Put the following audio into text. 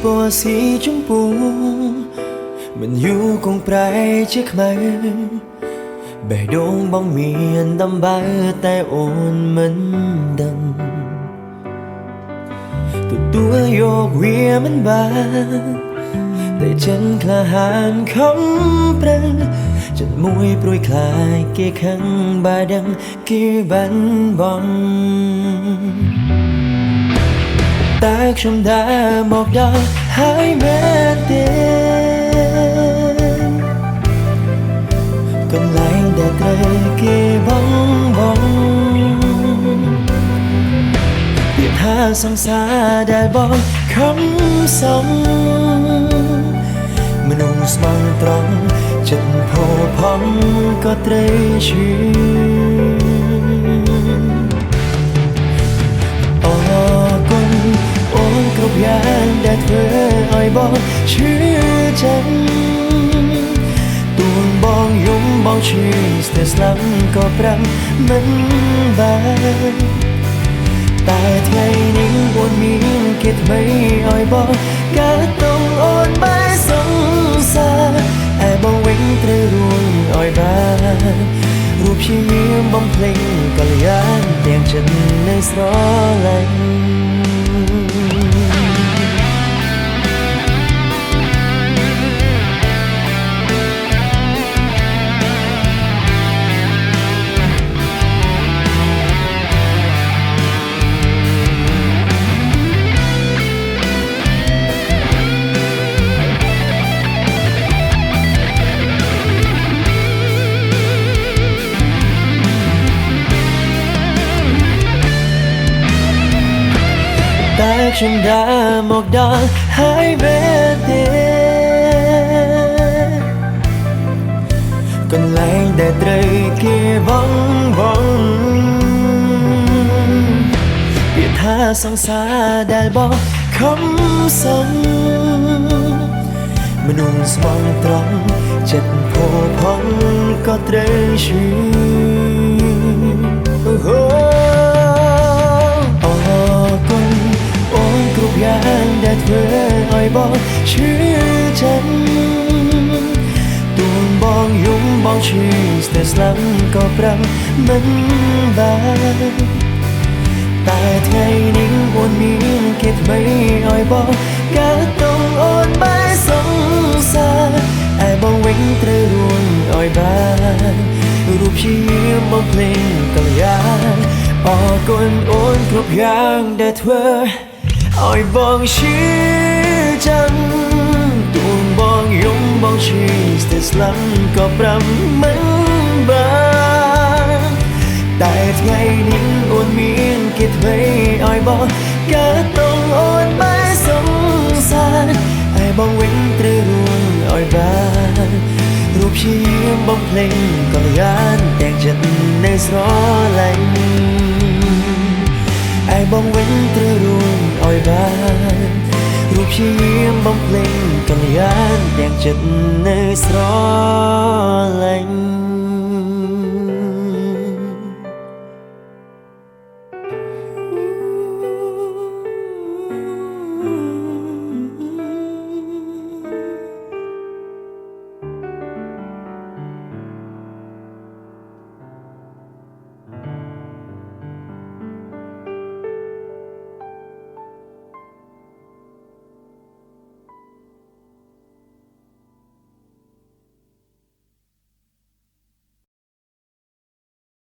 ពណ៌สีชมพูមិនយូរគង់ប្រែជាខ្មៅបេះដូងបងមានដំបៅតែអូនមិនដឹងទទួលយកវាមិនបានតែចិនក្លាហានខំប្រឹងចិត្តមួយព្រួយខ្លាចគេខឹងបើដឹងគេបាត់បង់តែខ្ញុំដើរមកដល់ហើយមែនទេកន្លែងដែលត្រូវគេបងពាក្យថាសង្សារដែលបងខំសងមនុស្សស្មោះត្រង់ចិត្តផូរផង់ក៏ត្រូវឈឺអរគុណអូនគ្រប់យ៉ាងដែលធ្វើឲ្យបងឈឺចិត្តទួងបងយំបងឈឺស្ទើរស្លាប់ក៏ប្រាំមិនបានតែថ្ងៃនេះអូនមានគេថ្មីឲ្យបងកើតតុងអូនបែរសង្សារឯបងវិញត្រូវរួចឲ្យបានរូបជាមានបំភ្លេងកល្យានទាំងចិត្តនៅស្រឡាញ់តែខ្ញុំដើរមកដល់ហើយមែនទេកន្លែងដែលត្រូវគេបងពាក្យថាសង្សារដែលបងខំសងមនុស្សស្មោះត្រង់ចិត្តផូរផង់ក៏ត្រូវឈឺយ៉ាងដែលធ្វើឲ្យបងឈឺចិត្តទួងបងយំបងឈឺស្ទើរស្លាប់ក៏ប្រាំមិនបានតែថ្ងៃនេះអូនមានគេថ្មីឲ្យបងកើតតុងអូនបែរសង្សារឯបងវិញត្រូវរួចឲ្យបានរូបជាមកភ្លេងកល្យានអរគុណអូនគ្រប់យ៉ាងដែលធ្វើឲ្យបងឈឺចាំទួងបងយំបងឈឺស្ទើរស្លាប់ក៏ប្រាំមិនបានតែថ្ងៃនេះអូនមានគេថ្មីឲ្យបងកើតតុងអូនបែរសង្សារឲ្យបងវិញត្រូវរួចឲ្យបានរូបជាបំភ្លេងកល្យានទាំងចិត្តនៅស្រឡាញ់ឯបងវិញត្រូវរួចឲ្យបានរូបជាបំភ្លេងកល្យានទាំងចិត្តនៅស្រ